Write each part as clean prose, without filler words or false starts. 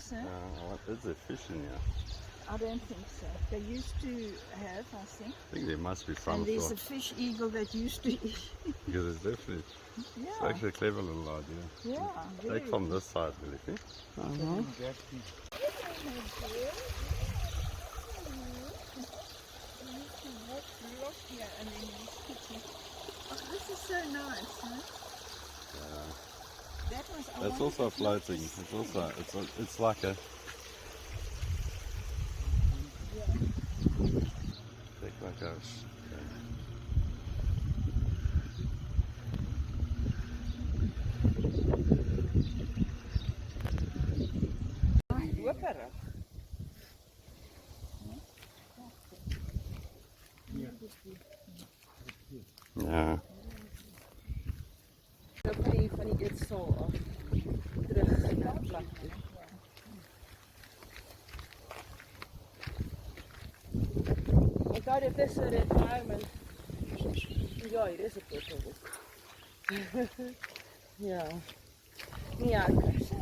so. What is there fish in here? I don't think so. They used to have, I think. I think there must be some And there's sort. a fish eagle that used to eat. Because it's definitely, Yeah. it's actually a clever little idea. Yeah. Take from this side, will you think? This is so nice, huh? Yeah. That was, It's also floating. It's also, it's like a... Check that goes. Ja. Dan van die eetsel af terug naar de plek toe. Onthou dit is 'n retirement. Ja, hier is 'n foto. Ja. Ja, so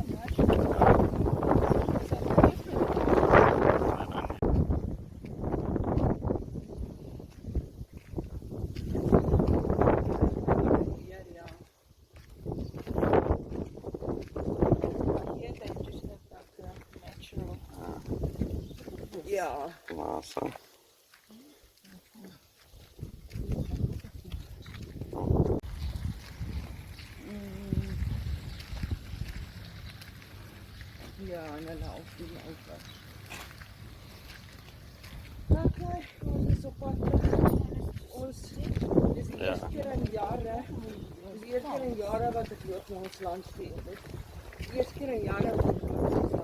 ja. Awesome. Ja, en dan auf die over. Okay, ons is op pad terug. Ons is die eerste keer in jare. Dis die eerste keer in jare wat ek loop na ons land toe. Die eerste keer in jare wat ek